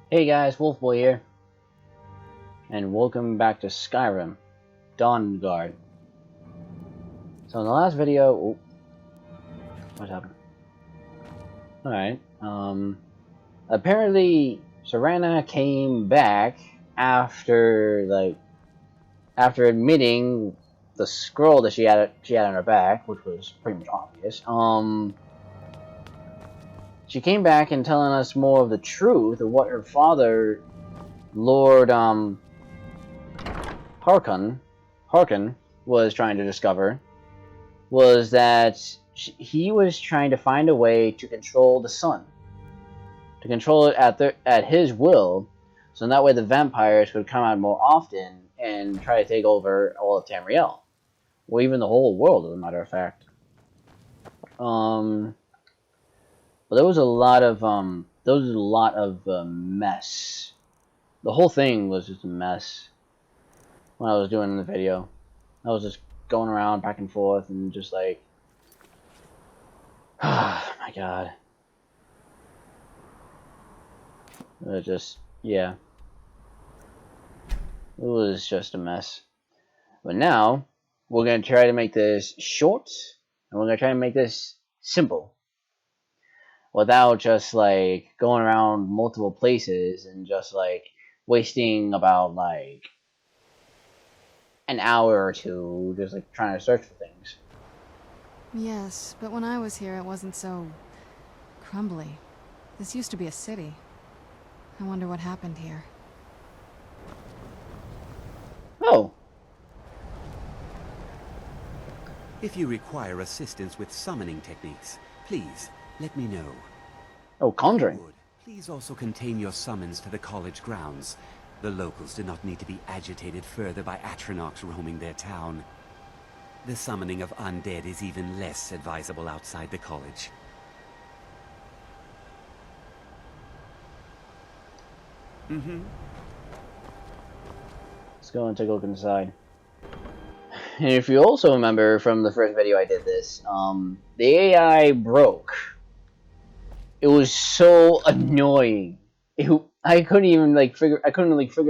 Hey guys, Wolfboy here, and welcome back to Skyrim, Dawnguard. So in the last video, what happened? Alright, apparently Serana came back after admitting the scroll that she had on her back, which was pretty much obvious. She came back and telling us more of the truth of what her father, Lord, Harkon was trying to discover, was that he was trying to find a way to control the sun, to control it at his will, so that way the vampires could come out more often and try to take over all of Tamriel, or even the whole world, as a matter of fact. But there was a lot of mess. The whole thing was just a mess when I was doing the video. I was just going around back and forth and just like, oh my god. Yeah. It was just a mess. But now, we're going to try to make this short, and we're going to try to make this simple. Without just like going around multiple places and just like wasting about like an hour or two just like trying to search for things. Yes, but when I was here, it wasn't so crumbly. This used to be a city. I wonder what happened here. Oh. If you require assistance with summoning techniques, please let me know. Oh, conjuring. Please also contain your summons to the college grounds. The locals do not need to be agitated further by Atronachs roaming their town. The summoning of undead is even less advisable outside the college. Let's go and take a look inside. And if you also remember from the first video I did this, the AI broke. It was so annoying. I couldn't even figure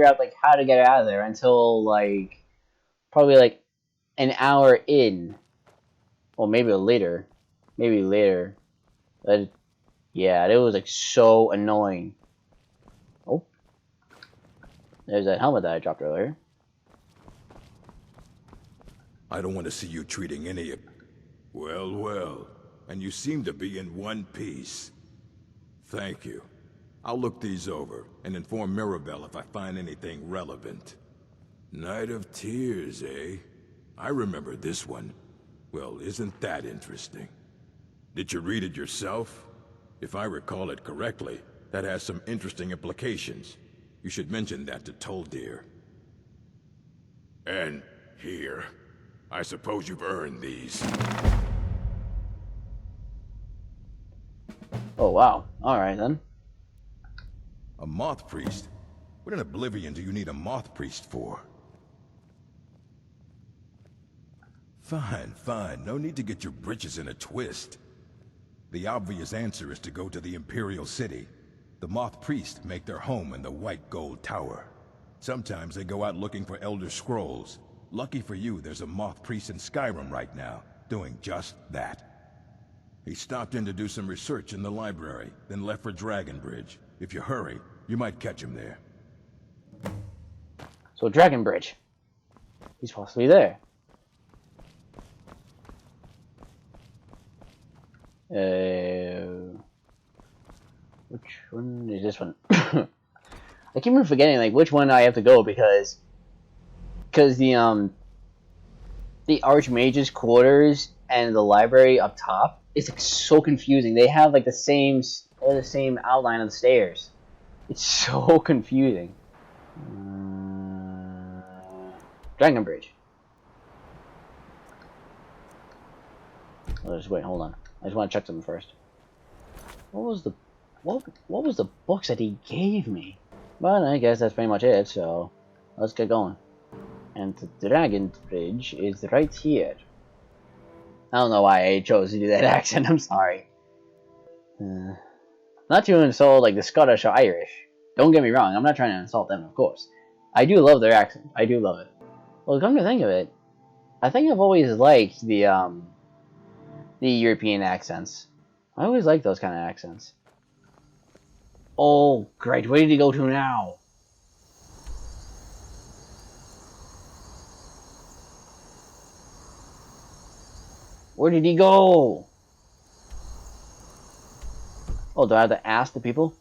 out like how to get out of there until like probably like an hour in, or maybe later. But yeah, it was like so annoying. Oh, there's that helmet that I dropped earlier. I don't want to see you treating any of... Well, well. And you seem to be in one piece. Thank you. I'll look these over and inform Mirabelle if I find anything relevant. Night of Tears, eh? I remember this one. Well, isn't that interesting? Did you read it yourself? If I recall it correctly, that has some interesting implications. You should mention that to Toldir. And here. I suppose you've earned these. Oh wow. Alright then. A moth priest? What in Oblivion do you need a moth priest for? Fine, fine. No need to get your britches in a twist. The obvious answer is to go to the Imperial City. The moth priests make their home in the White Gold Tower. Sometimes they go out looking for Elder Scrolls. Lucky for you, there's a moth priest in Skyrim right now, doing just that. He stopped in to do some research in the library, then left for Dragonbridge. If you hurry, you might catch him there. So Dragonbridge. He's possibly there. Which one is this one? I keep forgetting like which one I have to go because the Archmage's quarters and the library up top is like so confusing. They have like the same outline of the stairs. It's so confusing. Dragonbridge. Let's wait. Hold on. I just want to check something first. What was the books that he gave me? But I guess that's pretty much it. So let's get going. And the Dragon Bridge is right here. I don't know why I chose to do that accent. I'm sorry. Not to insult like the Scottish or Irish, Don't get me wrong, I'm not trying to insult them, of course. I do love their accent. I do love it. Well, come to think of it, I think I've always liked the European accents. I always like those kind of accents. Oh, great. Where did he go to now? Where did he go? Oh, do I have to ask the people?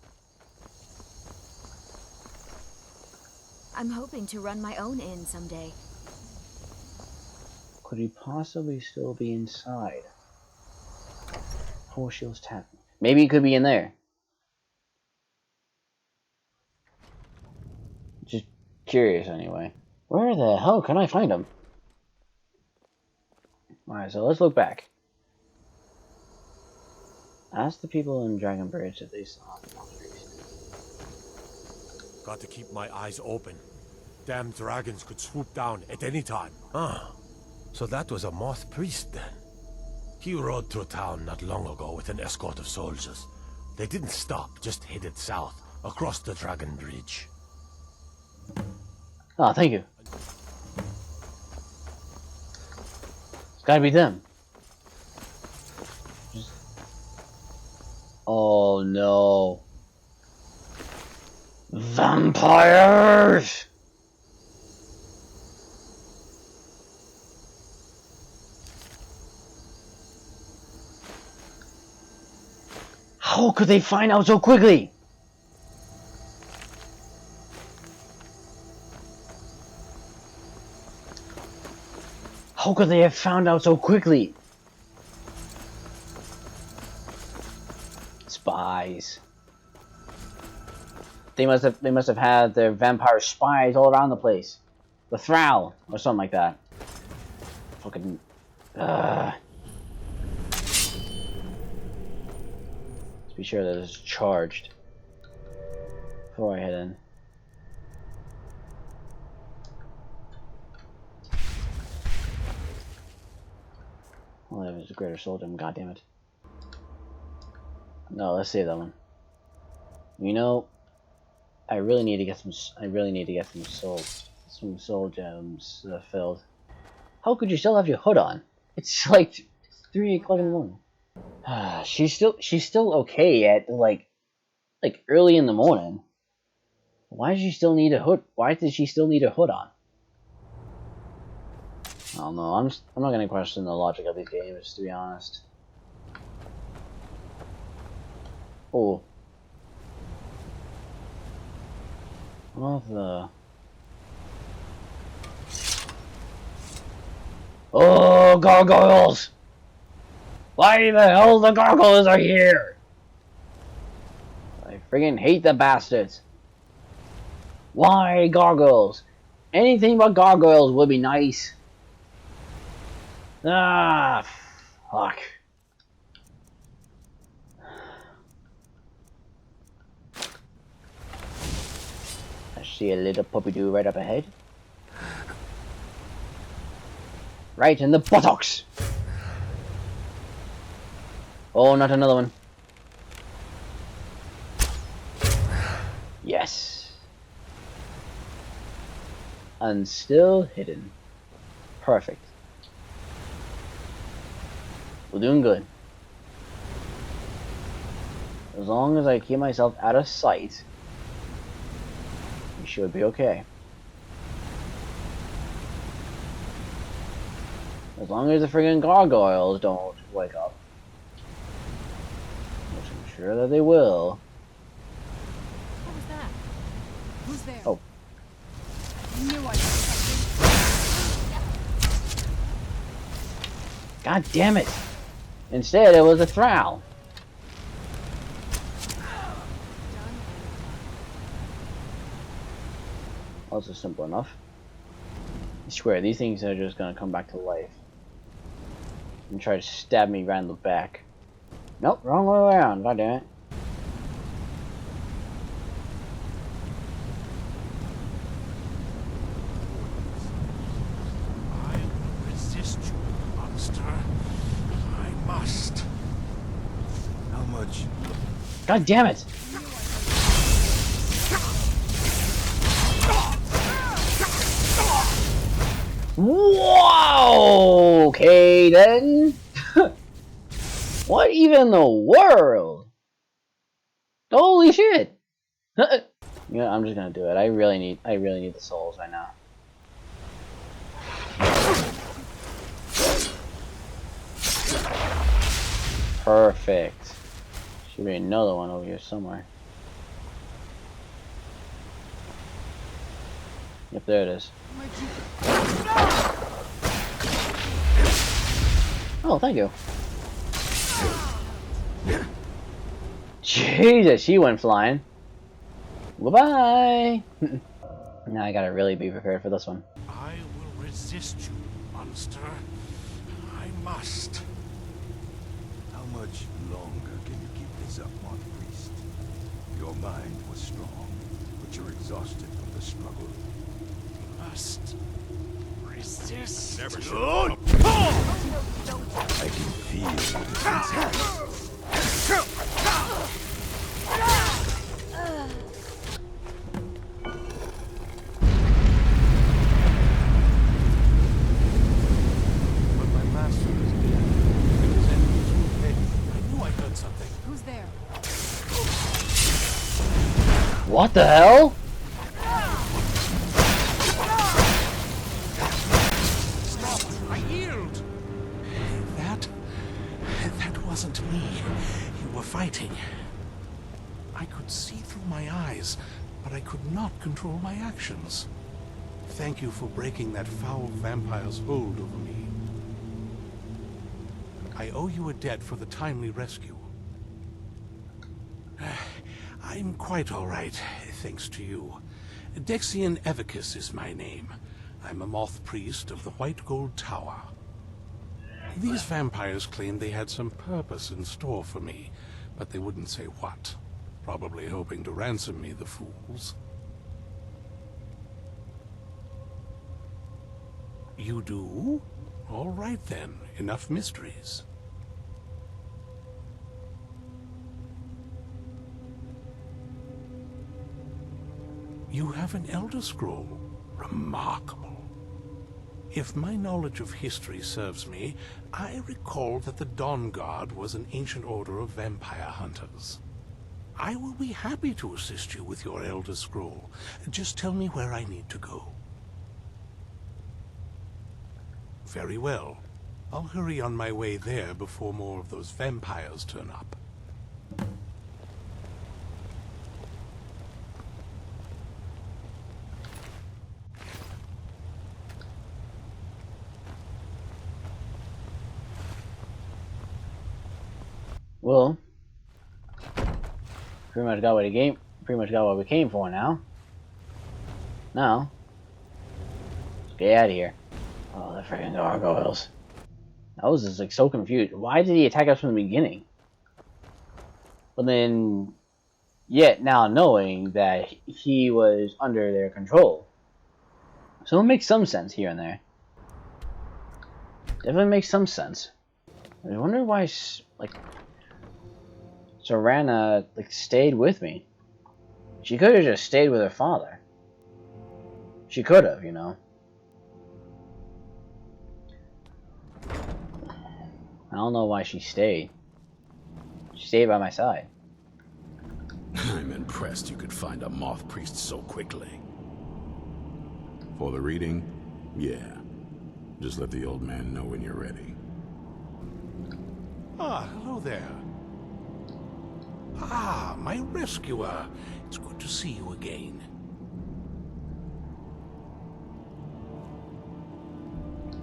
I'm hoping to run my own inn someday. Could he possibly still be inside? Horseshoes Tavern. Maybe he could be in there. Just curious, anyway. Where the hell can I find him? Alright, so let's look back. Ask the people in Dragon Bridge if they saw the priest. Got to keep my eyes open. Damn dragons could swoop down at any time. Ah, so that was a moth priest then. He rode through town not long ago with an escort of soldiers. They didn't stop, just headed south, across the Dragon Bridge. Oh, thank you. It's gotta be them. Oh no. Vampires! How could they find out so quickly? How could they have found out so quickly? Spies. They must have had their vampire spies all around the place. The Thrall or something like that. Fucking let's be sure that it's charged before I head in. Well, that was a greater soldier. God damn it. No, let's save that one. You know, I really need to get some. Some soul gems filled. How could you still have your hood on? It's like 3 o'clock in the morning. she's still okay at like early in the morning. Why does she still need a hood? Why does she still need a hood on? I don't know. I'm not gonna question the logic of these games, to be honest. Oh. What of the... Oh, gargoyles! Why the hell the gargoyles are here? I friggin' hate the bastards. Why gargoyles? Anything but gargoyles would be nice. Ah, fuck. I see a little puppy-doo right up ahead. Right in the buttocks! Oh, not another one. Yes. And still hidden. Perfect. We're doing good. As long as I keep myself out of sight, we should be okay. As long as the friggin' gargoyles don't wake up. Which I'm sure that they will. What was that? Who's there? Oh. I knew I was. God damn it! Instead, it was a Thrall. Also simple enough. I swear, these things are just gonna come back to life and try to stab me right in the back. Nope, wrong way around. God damn it. I will resist you, monster. I must. How much? God damn it! Whoa! Okay then. What even in the world? Holy shit! Yeah, I'm just gonna do it. I really need the souls right now. Perfect. Should be another one over here somewhere. Yep, there it is. Oh, thank you. Jesus, she went flying. Bye-bye. Now I gotta really be prepared for this one. I will resist you, monster. I must. How much longer can you keep this up, Moth Priest? Your mind was strong, but you're exhausted from the struggle. Must resist. Never should. I can feel the But my master is dead. And his enemies will pay. I knew I heard something. Who's there? What the hell? Stop! I yield! That wasn't me. You were fighting. I could see through my eyes, but I could not control my actions. Thank you for breaking that foul vampire's hold over me. I owe you a debt for the timely rescue. I'm quite all right, thanks to you. Dexian Evicus is my name. I'm a moth priest of the White Gold Tower. These vampires claimed they had some purpose in store for me, but they wouldn't say what. Probably hoping to ransom me, the fools. You do? All right then, enough mysteries. You have an Elder Scroll. Remarkable. If my knowledge of history serves me, I recall that the Dawnguard was an ancient order of vampire hunters. I will be happy to assist you with your Elder Scroll. Just tell me where I need to go. Very well. I'll hurry on my way there before more of those vampires turn up. Well, pretty much got what we came for now. Now, let's get out of here. Oh, the freaking gargoyles. I was just like so confused. Why did he attack us from the beginning? But then, yet now knowing that he was under their control. So it makes some sense here and there. Definitely makes some sense. I wonder why, like, Serana, like, stayed with me. She could have just stayed with her father. She could have, you know. I don't know why she stayed. She stayed by my side. I'm impressed you could find a moth priest so quickly. For the reading? Yeah. Just let the old man know when you're ready. Ah, hello there. Ah, my rescuer. It's good to see you again.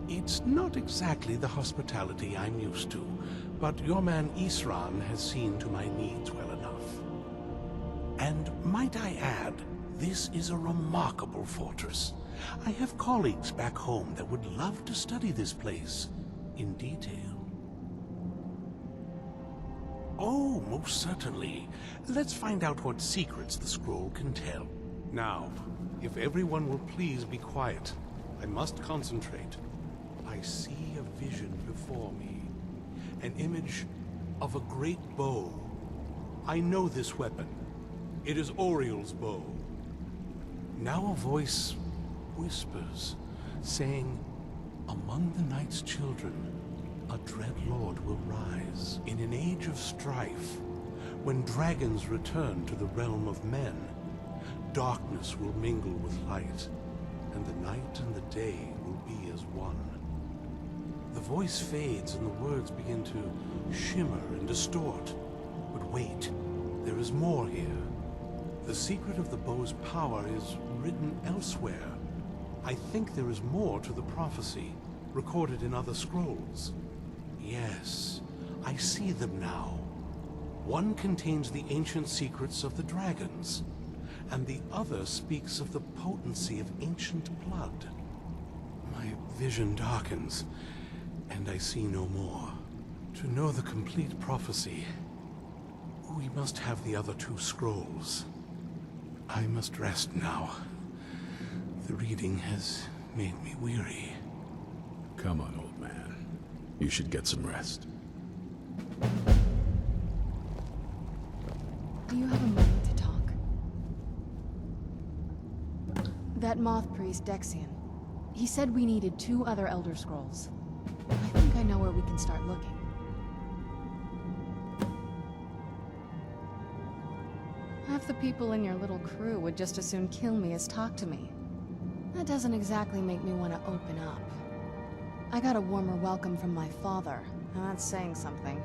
It's not exactly the hospitality I'm used to, but your man Isran has seen to my needs well enough. And might I add, this is a remarkable fortress. I have colleagues back home that would love to study this place in detail. Oh, most certainly. Let's find out what secrets the scroll can tell. Now, if everyone will please be quiet, I must concentrate. I see a vision before me. An image of a great bow. I know this weapon. It is Oriel's bow. Now a voice whispers, saying, Among the night's children, a dread lord will rise in an age of strife. When dragons return to the realm of men, darkness will mingle with light, and the night and the day will be as one. The voice fades and the words begin to shimmer and distort. But wait, there is more here. The secret of the bow's power is written elsewhere. I think there is more to the prophecy, recorded in other scrolls. Yes, I see them now. One contains the ancient secrets of the dragons, and the other speaks of the potency of ancient blood. My vision darkens, and I see no more. To know the complete prophecy, we must have the other two scrolls. I must rest now. The reading has made me weary. Come on, old man. You should get some rest. Do you have a moment to talk? That moth priest, Dexian. He said we needed 2 other Elder Scrolls. I think I know where we can start looking. Half the people in your little crew would just as soon kill me as talk to me. That doesn't exactly make me want to open up. I got a warmer welcome from my father, and that's saying something.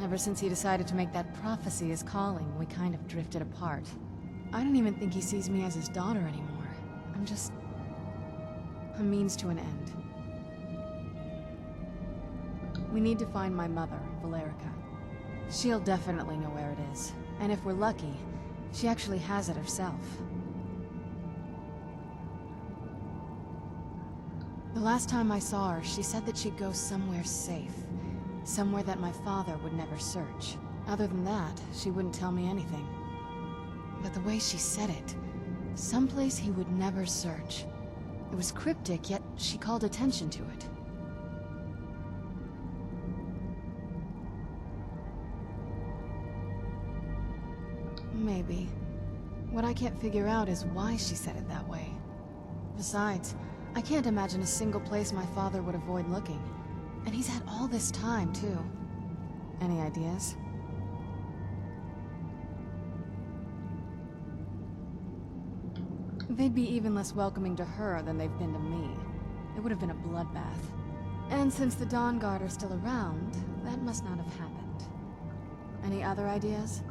Ever since he decided to make that prophecy his calling, we kind of drifted apart. I don't even think he sees me as his daughter anymore. I'm just a means to an end. We need to find my mother, Valerica. She'll definitely know where it is. And if we're lucky, she actually has it herself. The last time I saw her, she said that she'd go somewhere safe. Somewhere that my father would never search. Other than that, she wouldn't tell me anything. But the way she said it, someplace he would never search. It was cryptic, yet she called attention to it. Maybe. What I can't figure out is why she said it that way. Besides, I can't imagine a single place my father would avoid looking. And he's had all this time, too. Any ideas? They'd be even less welcoming to her than they've been to me. It would have been a bloodbath. And since the Dawnguard are still around, that must not have happened. Any other ideas?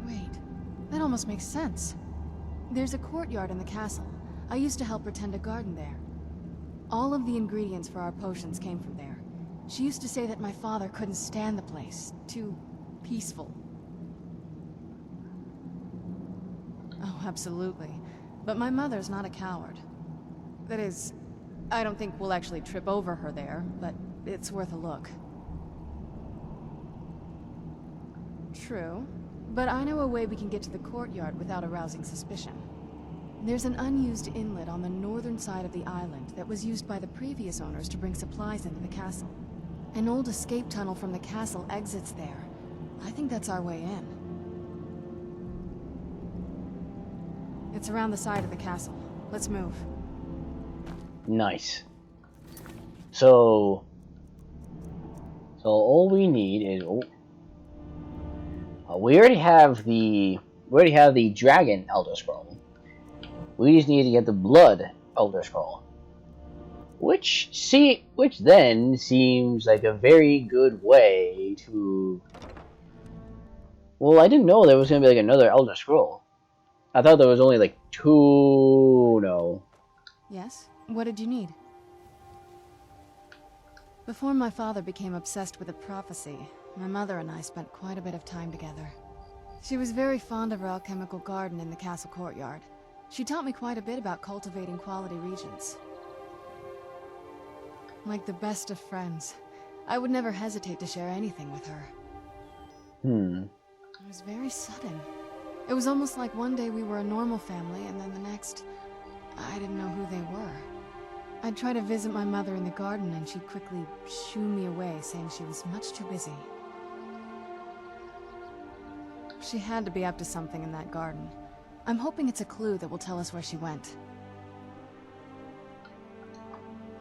Wait, that almost makes sense. There's a courtyard in the castle. I used to help her tend a garden there. All of the ingredients for our potions came from there. She used to say that my father couldn't stand the place. Too peaceful. Oh, absolutely. But my mother's not a coward. That is, I don't think we'll actually trip over her there, but it's worth a look. True. But I know a way we can get to the courtyard without arousing suspicion. There's an unused inlet on the northern side of the island that was used by the previous owners to bring supplies into the castle. An old escape tunnel from the castle exits there. I think that's our way in. It's around the side of the castle. Let's move. Nice. So all we need is we already have the Dragon Elder Scroll. We just need to get the Blood Elder Scroll, which then seems like a very good way to. Well, I didn't know there was gonna be like another Elder Scroll. I thought there was only like 2. No. Yes? What did you need? Before my father became obsessed with the prophecy, my mother and I spent quite a bit of time together. She was very fond of her alchemical garden in the castle courtyard. She taught me quite a bit about cultivating quality regions. Like the best of friends, I would never hesitate to share anything with her. It was very sudden. It was almost like one day we were a normal family, and then the next, I didn't know who they were. I'd try to visit my mother in the garden, and she'd quickly shoo me away, saying she was much too busy. She had to be up to something in that garden. I'm hoping it's a clue that will tell us where she went.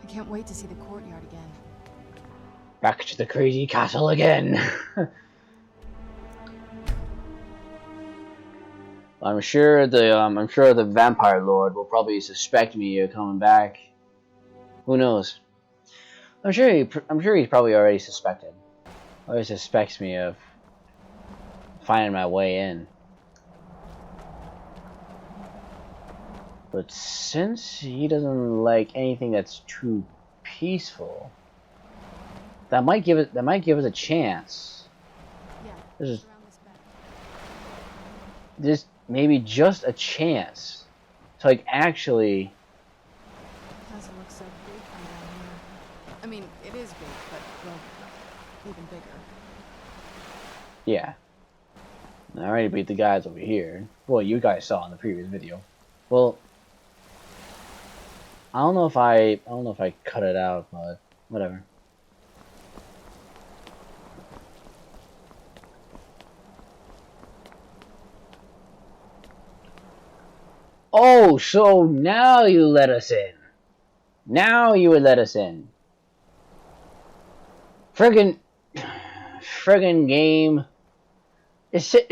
I can't wait to see the courtyard again. Back to the crazy castle again. I'm sure the vampire lord will probably suspect me of coming back. Who knows? I'm sure he's probably already suspected. Always suspects me of finding my way in. But since he doesn't like anything that's too peaceful, that might give us a chance. Yeah, This is around this bend. this maybe just a chance to like actually. Castle looks so big from down here. I mean, it is big, but well, even bigger. Yeah. I already beat the guys over here. Well, you guys saw in the previous video. Well, I don't know if I cut it out, but whatever. Oh, so now you let us in. Now you would let us in. Friggin' game.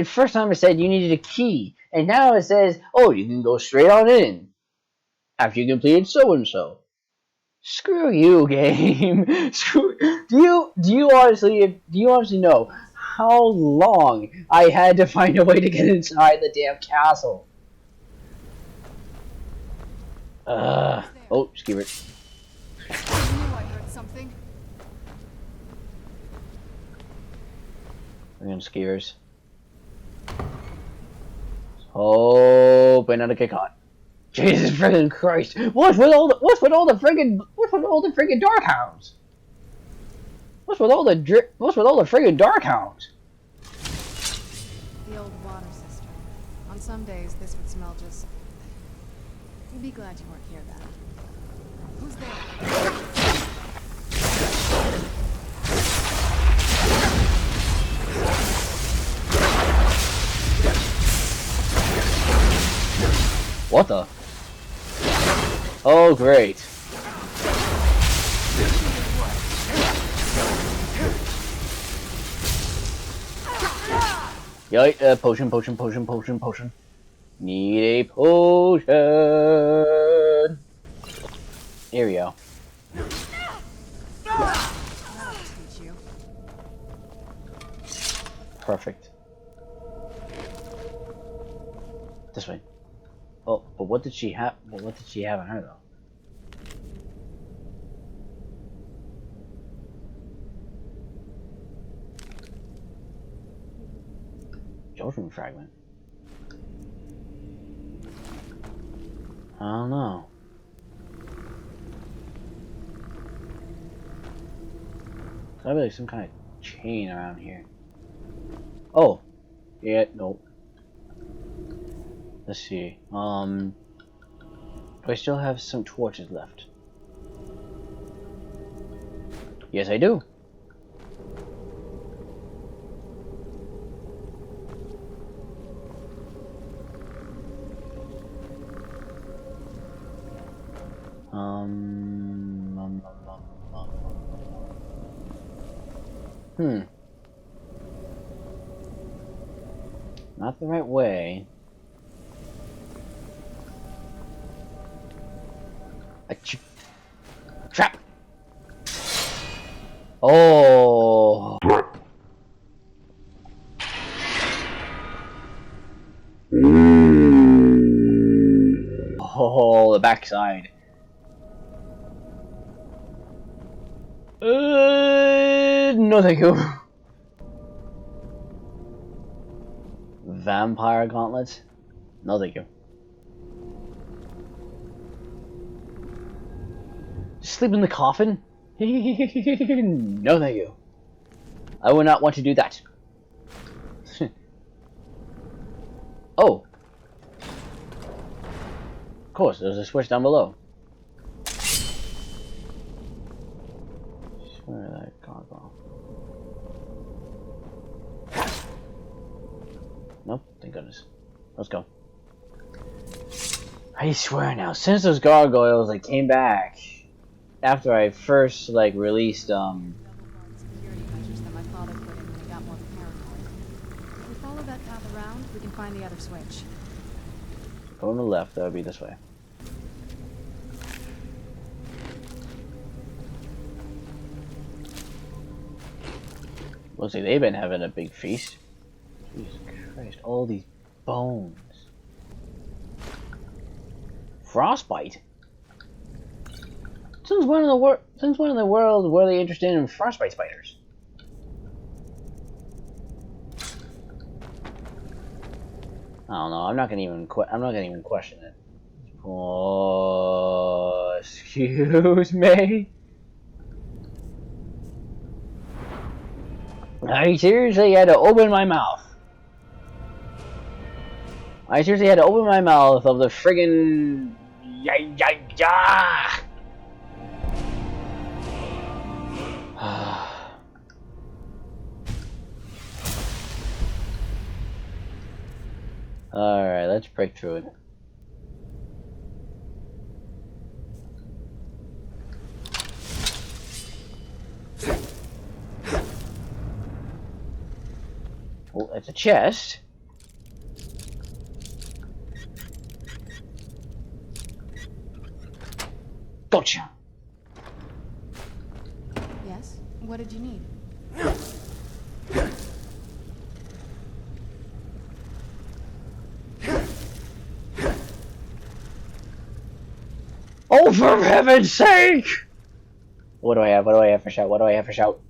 First time it said you needed a key, and now it says, oh, you can go straight on in after you completed so and so. Screw you, game. Do you honestly know how long I had to find a way to get inside the damn castle? Oh, Skeever. I knew I heard something. Friggin' Skeevers. Oh, but not to get caught. Jesus friggin' Christ! What's with all the friggin' dark hounds? What's with all the friggin' dark hounds? The old water cistern. On some days, this would smell just... You'd be glad you weren't here then. Who's there? What the? Oh, great. Yeah, potion. Need a potion. Here we go. That'll teach you. Perfect. This way. Oh, but what did she have? Well, what did she have on her though? Children fragment. I don't know. There's like some kind of chain around here. Oh, yeah, nope. Let's see. Do I still have some torches left? Yes, I do. Not the right way. Trap! Oh! Oh, the backside. No thank you. Vampire gauntlets? No thank you. Sleep in the coffin? No thank you. I would not want to do that. Oh. Of course, there's a switch down below. Where did that car go? Nope, thank goodness. Let's go. I swear now, since those gargoyles like came back after I first like released Double guard security measures that my father put in when he got more paranoid. If we follow that path around, we can find the other switch. go on the left, that would be this way. Well, see, they've been having a big feast. Jesus Christ, all these bones. Frostbite? Since when in the world were they interested in frostbite spiders? I don't know. I'm not gonna even question it. Oh, excuse me. I seriously had to open my mouth. I seriously had to open my mouth of the friggin' Alright, let's break through it. Oh, that's a chest. Gotcha. Yes? What did you need? Oh, for heaven's sake! What do I have? What do I have for shout? What do I have for shout?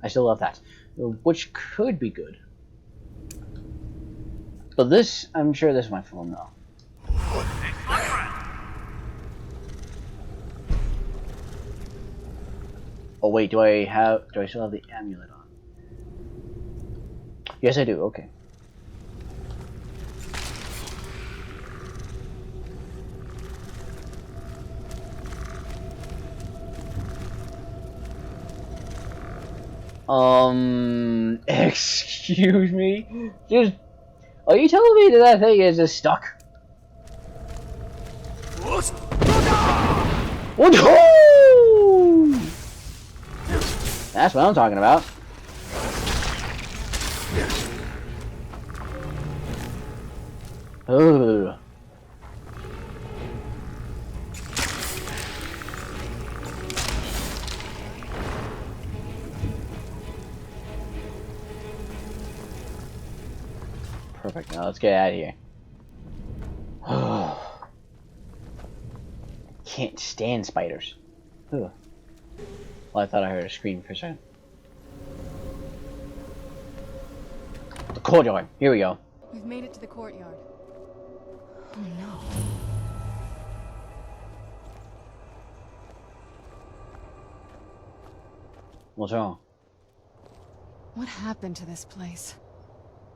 I still love that. Which could be good. But this, I'm sure this is my phone though. Oh wait, do I still have the amulet on? Yes, I do. Okay. Excuse me? Just, are you telling me that thing is just stuck? Woohoo! That's what I'm talking about. Oh. Perfect. Now let's get out of here. Can't stand spiders. Ugh. Well, I thought I heard a scream for a second. The courtyard. Here we go. We've made it to the courtyard. Oh no. What's wrong? What happened to this place?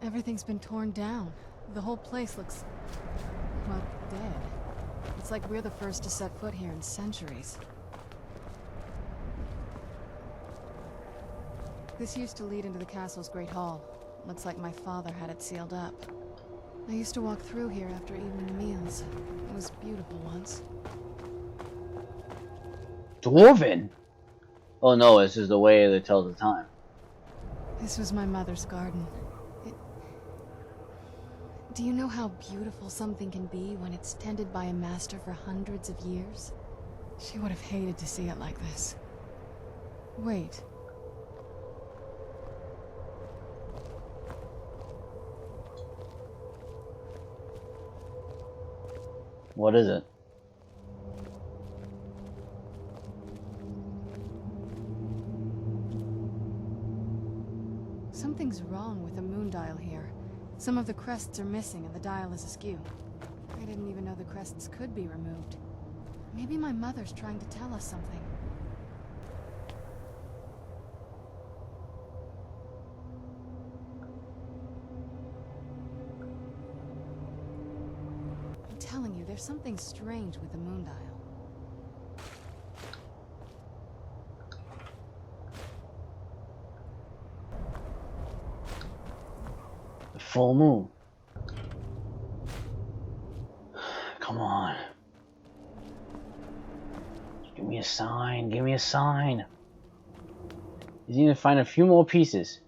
Everything's been torn down. The whole place looks, well, dead. It's like we're the first to set foot here in centuries. This used to lead into the castle's great hall. Looks like my father had it sealed up. I used to walk through here after evening meals. It was beautiful once. Dwarven? Oh no, this is the way that tells the time. This was my mother's garden. Do you know how beautiful something can be when it's tended by a master for hundreds of years? She would have hated to see it like this. Wait. What is it? Something's wrong with the moon dial here. Some of the crests are missing and the dial is askew. I didn't even know the crests could be removed. Maybe my mother's trying to tell us something. I'm telling you, there's something strange with the moon dial. The full moon. sign. Give me a sign. You need to find a few more pieces.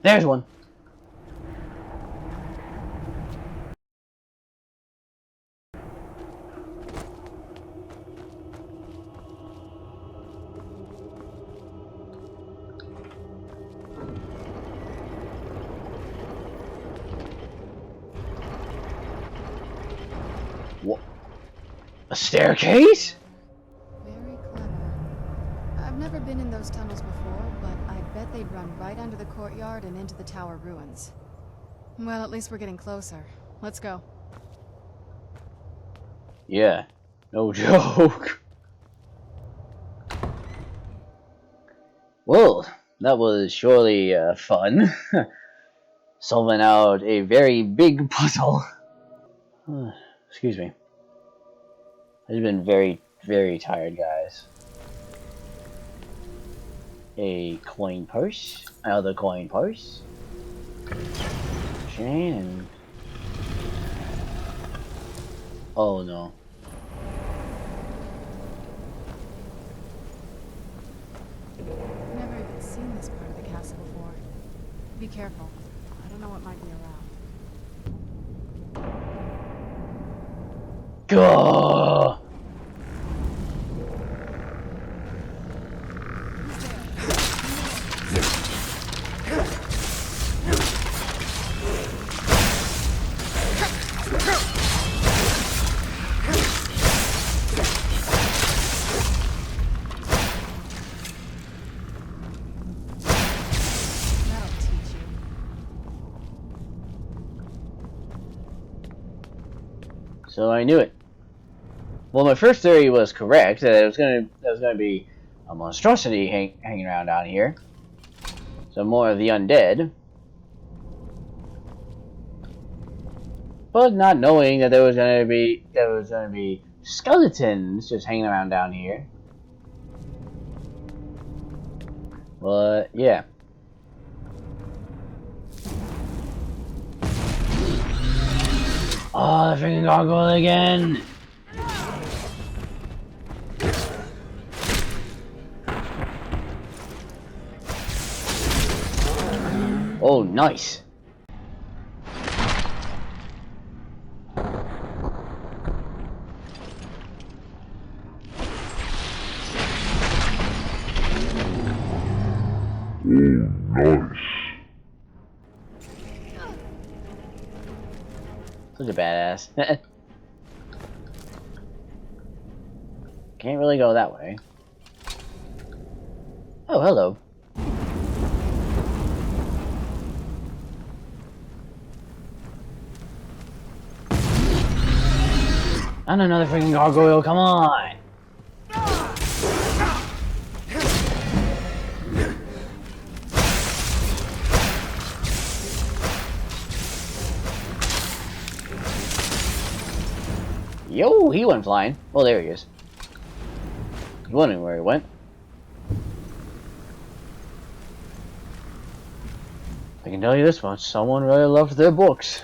There's one. What? A staircase? Very clever. I've never been in those tunnels before, but I bet they'd run right under the courtyard and into the tower ruins. Well, at least we're getting closer. Let's go. Yeah, no joke. Well, that was surely fun. Solving out a very big puzzle. Excuse me. I've been very, very tired, guys. A coin purse, another coin purse, chain, and oh no. Never even seen this part of the castle before. Be careful. I don't know what might be around. Gah! That'll teach you. So I knew it. Well, my first theory was correct, that it was gonna be a monstrosity hanging around down here. So more of the undead. But not knowing that there was gonna be skeletons just hanging around down here. But yeah. Oh, the freaking gargoyle again! Oh, nice. Such a badass. Can't really go that way. Oh, hello. And another freaking gargoyle, come on! Yo, he went flying. Well, there he is. I was wondering where he went. I can tell you this much, someone really loved their books.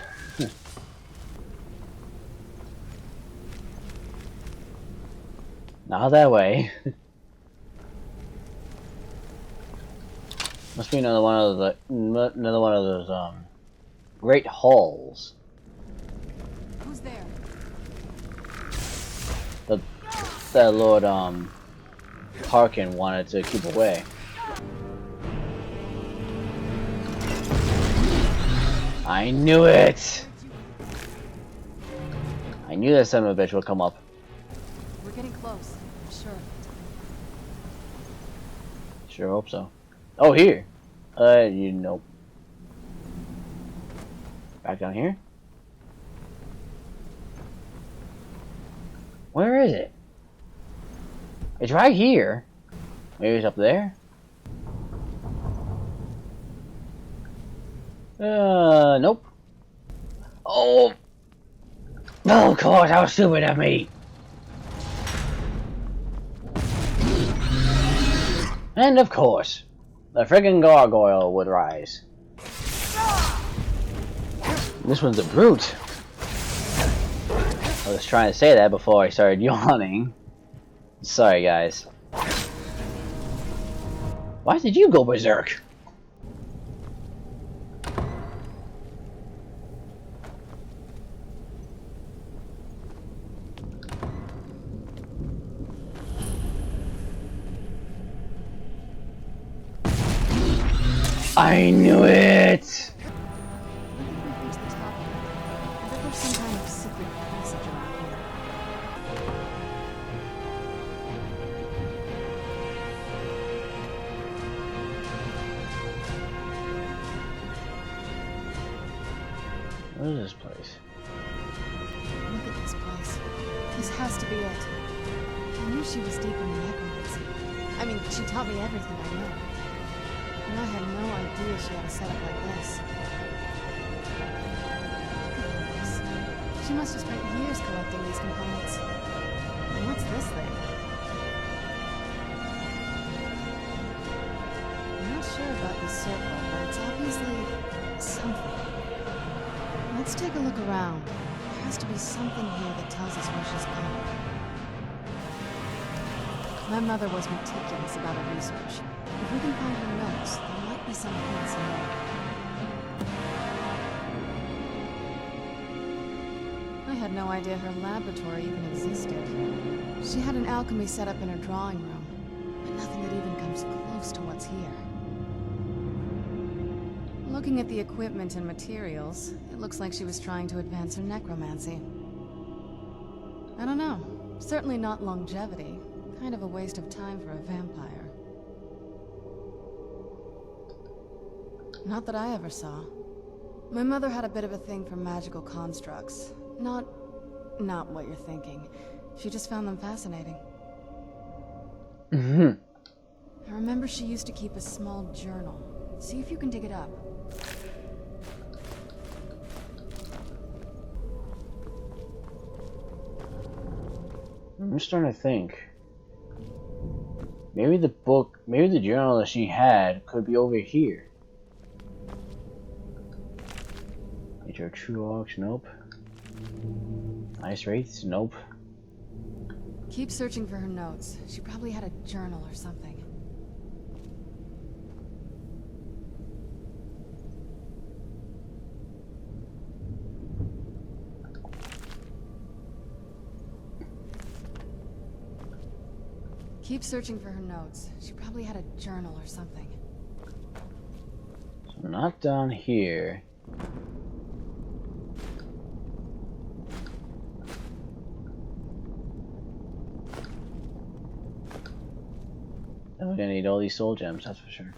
Not that way. Must be another one of those great halls. Who's there? That Lord Harkin wanted to keep away. I knew it! I knew that son of a bitch would come up. We're getting close. I'm sure of it. Sure hope so. Oh, here! You know. Back down here? Where is it? It's right here. Maybe it's up there? Nope. Oh! Oh, of course, how stupid of me! And of course, the friggin' gargoyle would rise. This one's a brute. I was trying to say that before I started yawning. Sorry, guys. Why did you go berserk? I knew it! Reach the top of it. I bet there's some kind of secret passage around here. What is this place? Look at this place. This has to be it. I knew she was deep in the necromancy. I mean, she taught me everything I know. And I had no idea she had a setup like this. Look at all this. She must have spent years collecting these components. And what's this thing? I'm not sure about this circle, but it's obviously something. Let's take a look around. There has to be something here that tells us where she's gone. My mother was meticulous about her research. If we can find her notes, there might be some hints in there. I had no idea her laboratory even existed. She had an alchemy set up in her drawing room, but nothing that even comes close to what's here. Looking at the equipment and materials, it looks like she was trying to advance her necromancy. I don't know. Certainly not longevity. Kind of a waste of time for a vampire. Not that I ever saw. My mother had a bit of a thing for magical constructs. Not what you're thinking. She just found them fascinating. Mm-hmm. I remember she used to keep a small journal. See if you can dig it up. I'm just trying to think. Maybe the book, maybe the journal that she had could be over here. Nature of True Orcs, nope. Ice Wraiths, nope. Keep searching for her notes. She probably had a journal or something. Keep searching for her notes. She probably had a journal or something. So not down here. And we're gonna need all these soul gems, that's for sure.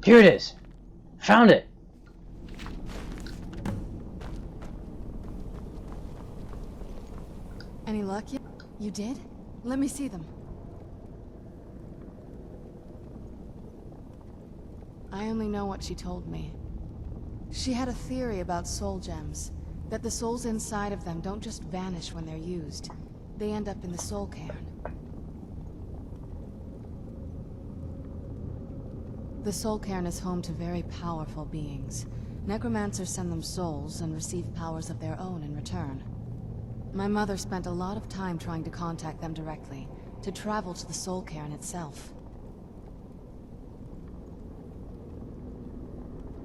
Here it is! Found it! Any luck yet? You did? Let me see them. I only know what she told me. She had a theory about soul gems. That the souls inside of them don't just vanish when they're used. They end up in the soul cairn. The soul cairn is home to very powerful beings. Necromancers send them souls and receive powers of their own in return. My mother spent a lot of time trying to contact them directly, to travel to the soul cairn itself.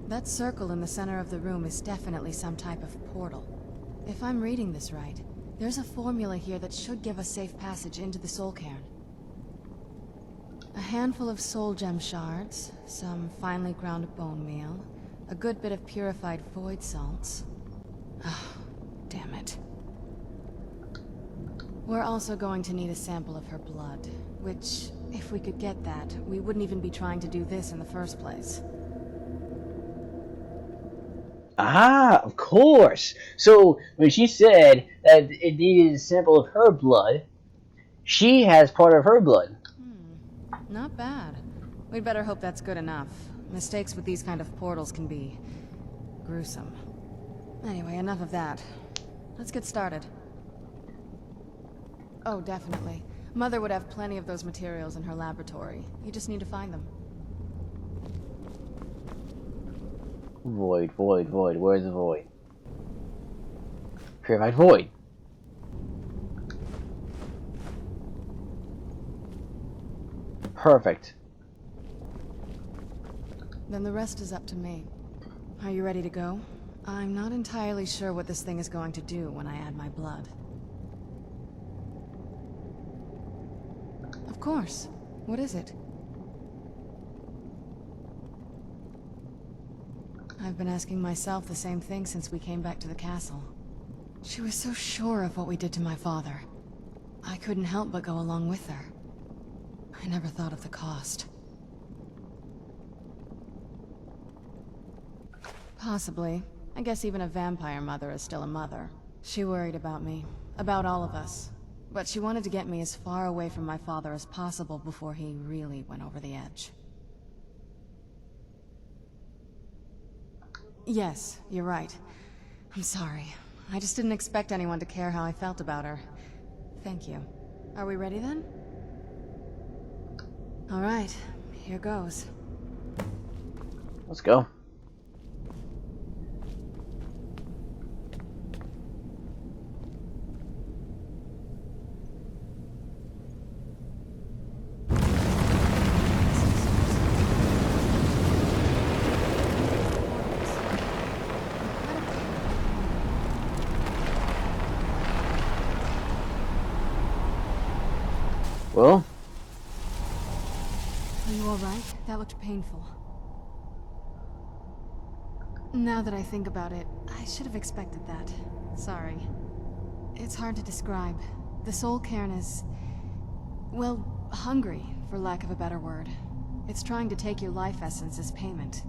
That circle in the center of the room is definitely some type of portal. If I'm reading this right, there's a formula here that should give us safe passage into the soul cairn. A handful of soul gem shards, some finely ground bone meal, a good bit of purified void salts. Oh, damn it. We're also going to need a sample of her blood, which, if we could get that, we wouldn't even be trying to do this in the first place. Ah, of course! So, when she said that it needed a sample of her blood, she has part of her blood. Not bad. We'd better hope that's good enough. Mistakes with these kind of portals can be gruesome. Anyway, enough of that. Let's get started. Oh, definitely. Mother would have plenty of those materials in her laboratory. You just need to find them. Void, void, void. Where's the void? Purified void. Perfect. Then the rest is up to me. Are you ready to go? I'm not entirely sure what this thing is going to do when I add my blood. Of course. What is it? I've been asking myself the same thing since we came back to the castle. She was so sure of what we did to my father. I couldn't help but go along with her. I never thought of the cost. Possibly. I guess even a vampire mother is still a mother. She worried about me, about all of us. But she wanted to get me as far away from my father as possible before he really went over the edge. Yes, you're right. I'm sorry. I just didn't expect anyone to care how I felt about her. Thank you. Are we ready then? All right, here goes. Let's go. Well, Are you alright? That looked painful. Now that I think about it, I should have expected that. Sorry. It's hard to describe. The soul cairn is... well, hungry, for lack of a better word. It's trying to take your life essence as payment.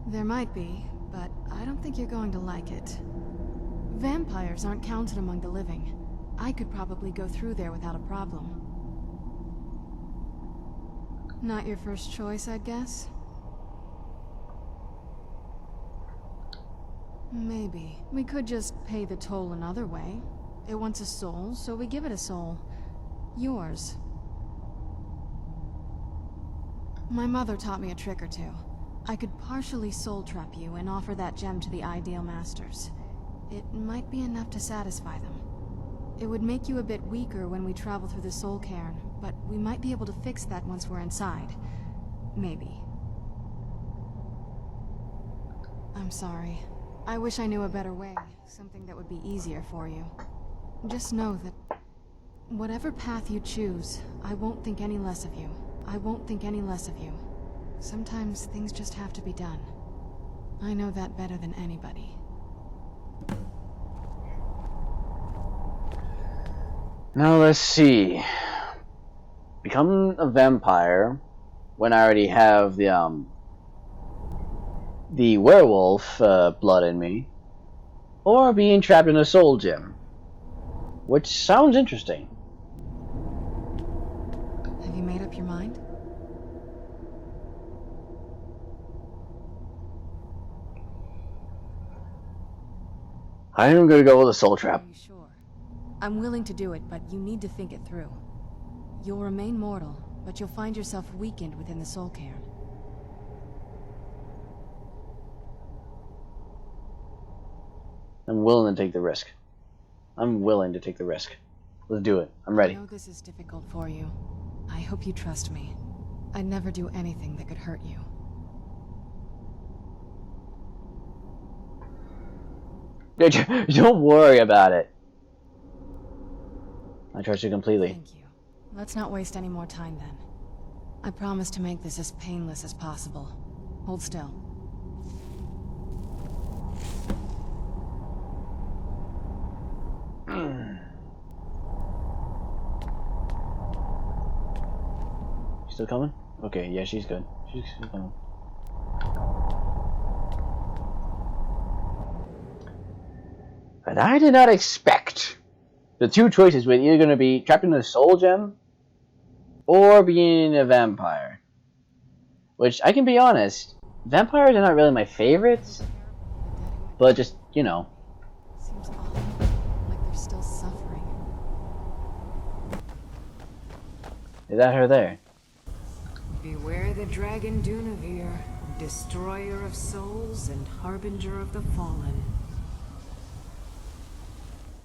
There might be, but I don't think you're going to like it. Vampires aren't counted among the living. I could probably go through there without a problem. Not your first choice, I'd guess? Maybe. We could just pay the toll another way. It wants a soul, so we give it a soul. Yours. My mother taught me a trick or two. I could partially soul trap you and offer that gem to the ideal masters. It might be enough to satisfy them. It would make you a bit weaker when we travel through the soul cairn, but we might be able to fix that once we're inside. Maybe. I'm sorry. I wish I knew a better way, something that would be easier for you. Just know that whatever path you choose, I won't think any less of you. I won't think any less of you. Sometimes things just have to be done. I know that better than anybody. now let's see. Become a vampire when I already have the werewolf blood in me, or being trapped in a soul gem, which sounds interesting. Have you made up your mind? I am gonna go with a soul trap. Are you sure? I'm willing to do it, but you need to think it through. You'll remain mortal, but you'll find yourself weakened within the soul cairn. I'm willing to take the risk. I'm willing to take the risk. Let's do it. I'm ready. I know this is difficult for you. I hope you trust me. I'd never do anything that could hurt you. Don't worry about it. I trust you completely. Thank you. Let's not waste any more time then. I promise to make this as painless as possible. Hold still. Still coming? Okay, yeah, she's good. She's coming. But I did not expect the two choices were either going to be trapped in a soul gem or being a vampire. Which, I can be honest, vampires are not really my favorites, but just, you know. Seems awful, like they're still suffering. Is that her there? Beware the dragon Dunavir, destroyer of souls and harbinger of the fallen.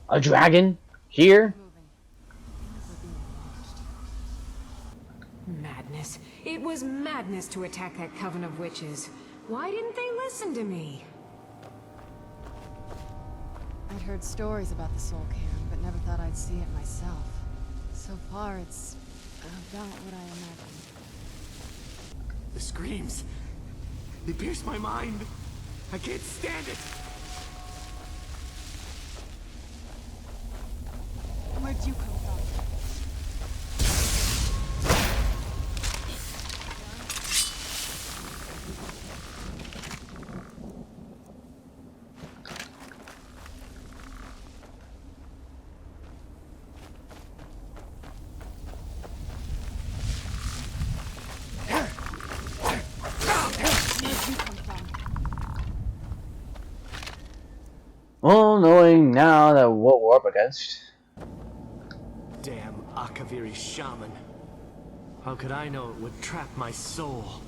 A dragon? Here? Madness. It was madness to attack that coven of witches. Why didn't they listen to me? I'd heard stories about the Soul Cairn, but never thought I'd see it myself. So far, it's about what I imagined. The screams. They pierce my mind. I can't stand it. Where'd you come from? Well, knowing now that what we're up against. Damn Akaviri shaman. How could I know it would trap my soul?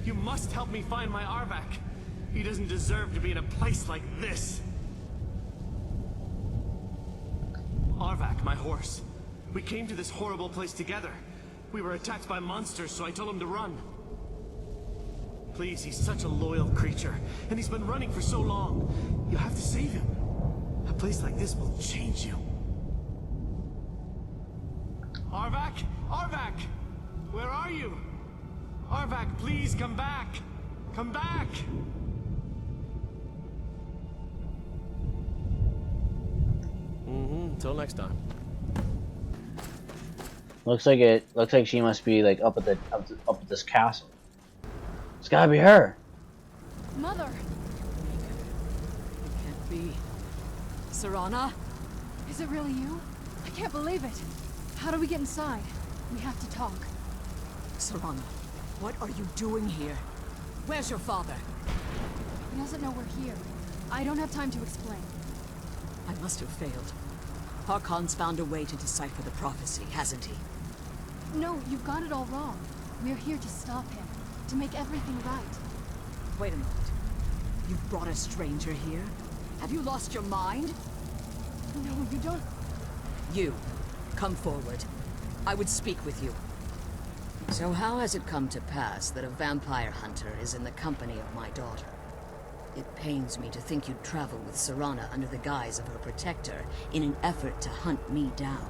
You must help me find my Arvak. He doesn't deserve to be in a place like this. Arvak, my horse. We came to this horrible place together. We were attacked by monsters, so I told him to run. Please, he's such a loyal creature, and he's been running for so long. You have to save him. A place like this will change you. Arvak! Arvak! Where are you? Arvak, please come back! Come back! Until next time. Looks like she must be like up at this castle. It's gotta be her. Mother! It can't be. Serana? Is it really you? I can't believe it. How do we get inside? We have to talk. Serana, what are you doing here? Where's your father? He doesn't know we're here. I don't have time to explain. I must have failed. Harkon's found a way to decipher the prophecy, hasn't he? No, you've got it all wrong. We're here to stop him. To make everything right. Wait a minute. You've brought a stranger here? Have you lost your mind? No, you don't... You, come forward. I would speak with you. So how has it come to pass that a vampire hunter is in the company of my daughter? It pains me to think you'd travel with Serana under the guise of her protector in an effort to hunt me down.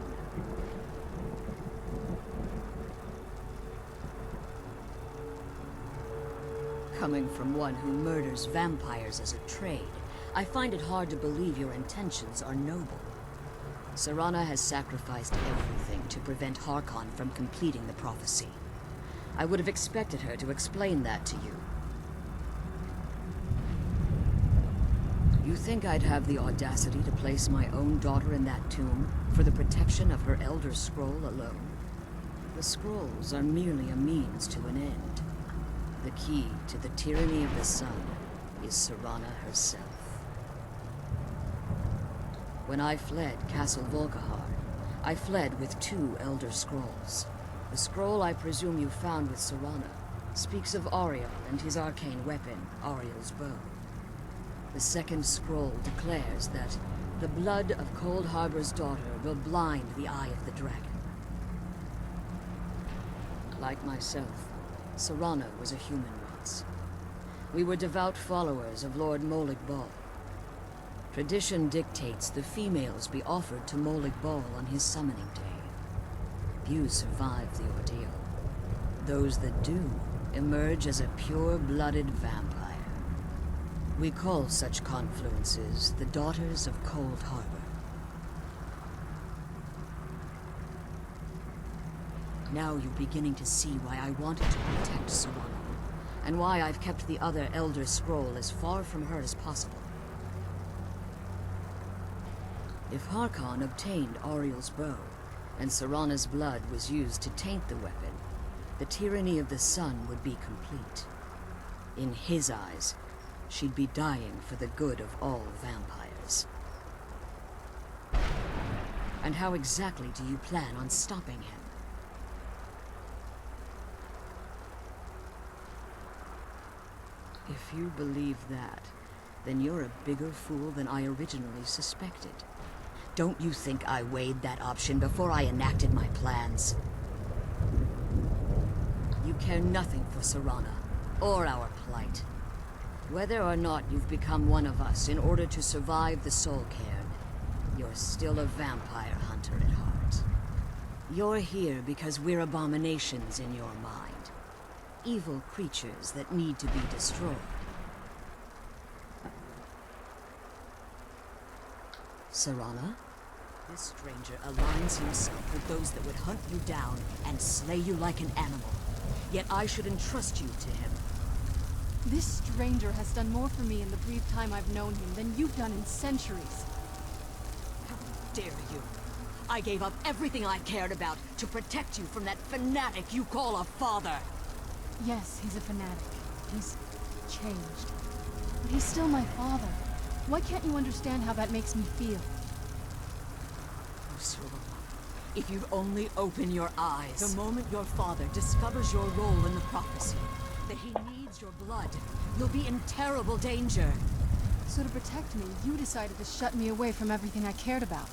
Coming from one who murders vampires as a trade, I find it hard to believe your intentions are noble. Serana has sacrificed everything to prevent Harkon from completing the prophecy. I would have expected her to explain that to you. You think I'd have the audacity to place my own daughter in that tomb for the protection of her Elder Scroll alone? The scrolls are merely a means to an end. The key to the tyranny of the sun is Serana herself. When I fled Castle Volkihar, I fled with 2 Elder Scrolls. The scroll I presume you found with Serana speaks of Ariel and his arcane weapon, Ariel's bow. The second scroll declares that the blood of Cold Harbor's daughter will blind the eye of the dragon. Like myself, Serana was a human once. We were devout followers of Lord Molig Bal. Tradition dictates the females be offered to Molig Bal on his summoning day. Few survive the ordeal. Those that do emerge as a pure-blooded vampire. We call such confluences the Daughters of Cold Harbor. Now you're beginning to see why I wanted to protect Serana, and why I've kept the other Elder Scroll as far from her as possible. If Harkon obtained Ariel's bow, and Serana's blood was used to taint the weapon, the tyranny of the sun would be complete. In his eyes, she'd be dying for the good of all vampires. And how exactly do you plan on stopping him? If you believe that, then you're a bigger fool than I originally suspected. Don't you think I weighed that option before I enacted my plans? You care nothing for Serana, or our plight. Whether or not you've become one of us in order to survive the Soul Cairn, you're still a vampire hunter at heart. You're here because we're abominations in your mind. Evil creatures that need to be destroyed. Serana? This stranger aligns himself with those that would hunt you down and slay you like an animal. Yet I should entrust you to him. This stranger has done more for me in the brief time I've known him than you've done in centuries. How dare you? I gave up everything I cared about to protect you from that fanatic you call a father. Yes, he's a fanatic. He's changed. But he's still my father. Why can't you understand how that makes me feel? Oh, Serana, if you'd only open your eyes. The moment your father discovers your role in the prophecy, that he needs your blood, you'll be in terrible danger. So to protect me, you decided to shut me away from everything I cared about.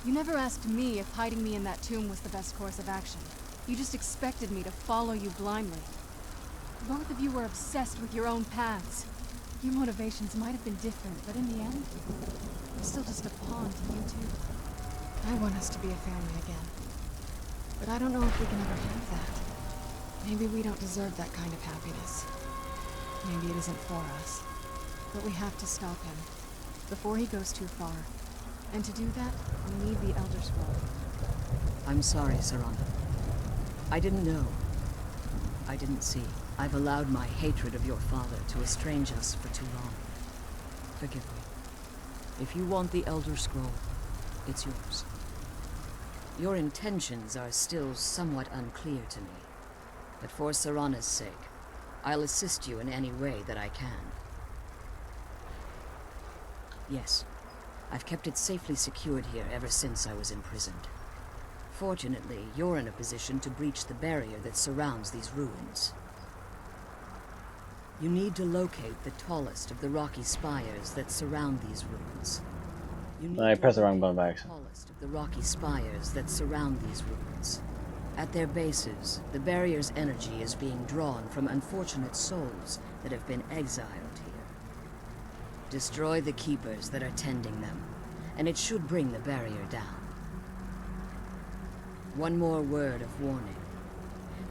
You never asked me if hiding me in that tomb was the best course of action. You just expected me to follow you blindly. Both of you were obsessed with your own paths. Your motivations might have been different, but in the end, I'm still just a pawn to you two. I want us to be a family again. But I don't know if we can ever have that. Maybe we don't deserve that kind of happiness. Maybe it isn't for us. But we have to stop him, before he goes too far. And to do that, we need the Elder Scroll. I'm sorry, Serana. I didn't know. I didn't see. I've allowed my hatred of your father to estrange us for too long. Forgive me. If you want the Elder Scroll, it's yours. Your intentions are still somewhat unclear to me. But for Serana's sake, I'll assist you in any way that I can. Yes, I've kept it safely secured here ever since I was imprisoned. Fortunately, you're in a position to breach the barrier that surrounds these ruins. You need to locate the tallest of the rocky spires that surround these ruins. I pressed the wrong button by accident. The tallest of the rocky spires that surround these ruins. At their bases, the barrier's energy is being drawn from unfortunate souls that have been exiled here. Destroy the keepers that are tending them, and it should bring the barrier down. One more word of warning.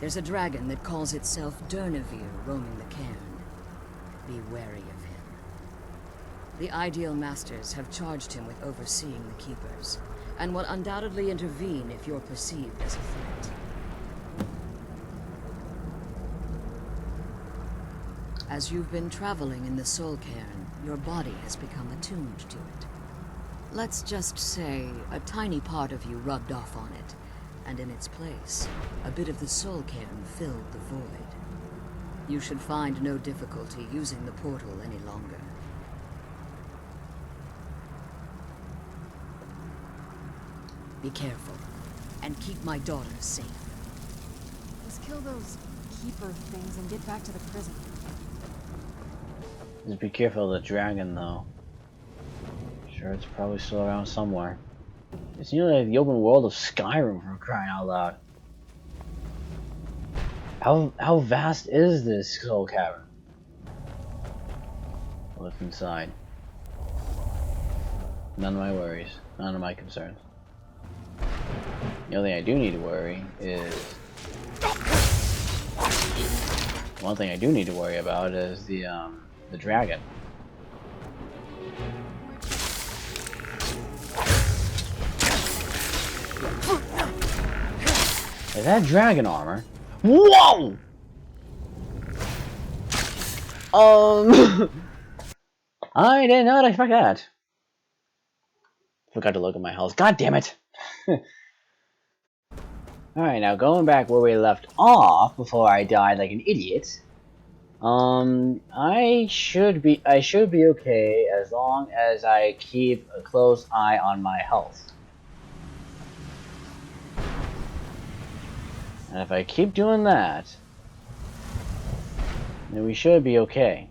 There's a dragon that calls itself Durnevere roaming the cairn. Be wary of him. The Ideal Masters have charged him with overseeing the keepers, and will undoubtedly intervene if you're perceived as a threat. As you've been traveling in the Soul Cairn, your body has become attuned to it. Let's just say a tiny part of you rubbed off on it, and in its place, a bit of the Soul Cairn filled the void. You should find no difficulty using the portal any longer. Be careful, and keep my daughter safe. Let's kill those keeper things and get back to the prison. Just be careful of the dragon, though. Sure, it's probably still around somewhere. It's nearly like the open world of Skyrim, for crying out loud. How vast is this soul cavern? Look inside. None of my worries. None of my concerns. The only thing I do need to worry is... One thing I do need to worry about is the dragon. Is that dragon armor? Whoa! I did not expect that. Forgot to look at my health. God damn it! Alright, now going back where we left off before I died like an idiot. I should be okay as long as I keep a close eye on my health. And if I keep doing that, then we should be okay.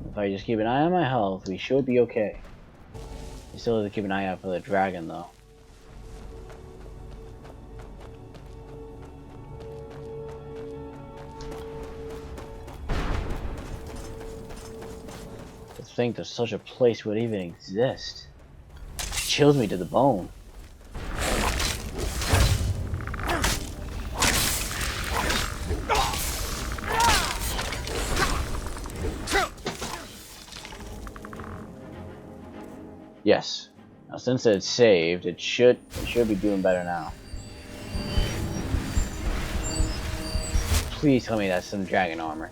If I just keep an eye on my health, we should be okay. We still have to keep an eye out for the dragon, though. To think that such a place would even exist. It chills me to the bone. Yes. Now since it's saved, it should be doing better now. Please tell me that's some dragon armor.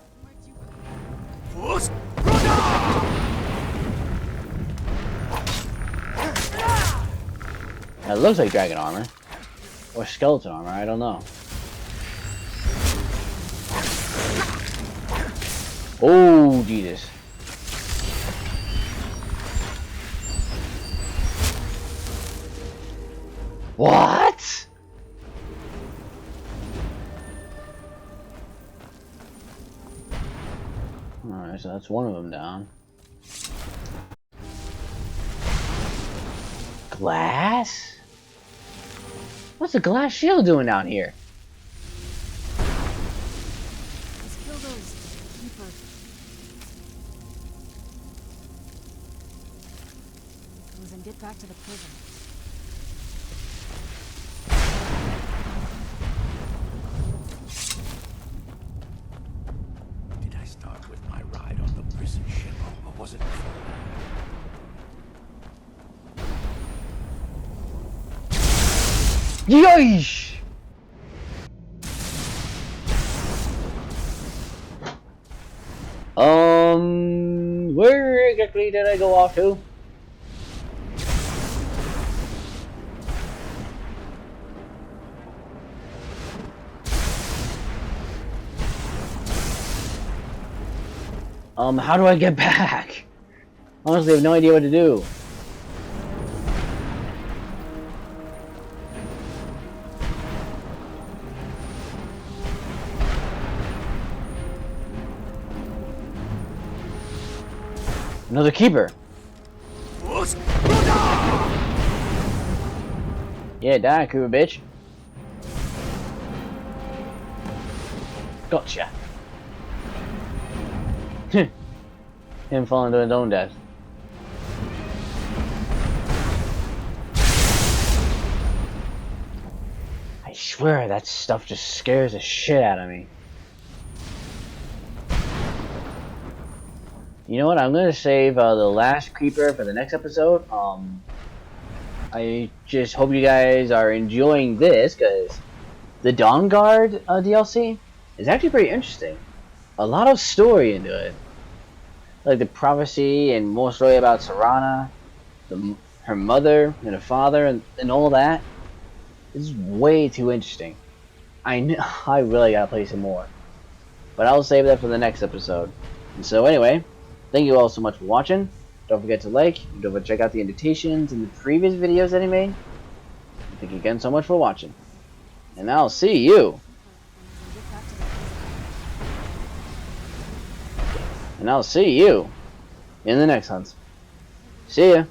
That looks like dragon armor. Or skeleton armor, I don't know. Oh, Jesus. What? Alright, so that's one of them down. Glass? What's the glass shield doing down here? Let's kill those keepers. And get back to the prison. Did I start with my ride on the prison ship, or was it before? Yeesh! Where exactly did I go off to? How do I get back? Honestly, I have no idea what to do. Another keeper. Yeah, die, keeper bitch. Gotcha. Him falling to his own death. I swear that stuff just scares the shit out of me. You know what? I'm gonna save the last creeper for the next episode. I just hope you guys are enjoying this, because the Dawnguard DLC is actually pretty interesting. A lot of story into it. Like the prophecy and more story about Serana, her mother and her father and all that. It's way too interesting. I really gotta play some more. But I'll save that for the next episode. And so anyway, thank you all so much for watching. Don't forget to like, and don't forget to check out the annotations in the previous videos that I made. And thank you again so much for watching. And I'll see you. And I'll see you in the next hunt. See ya.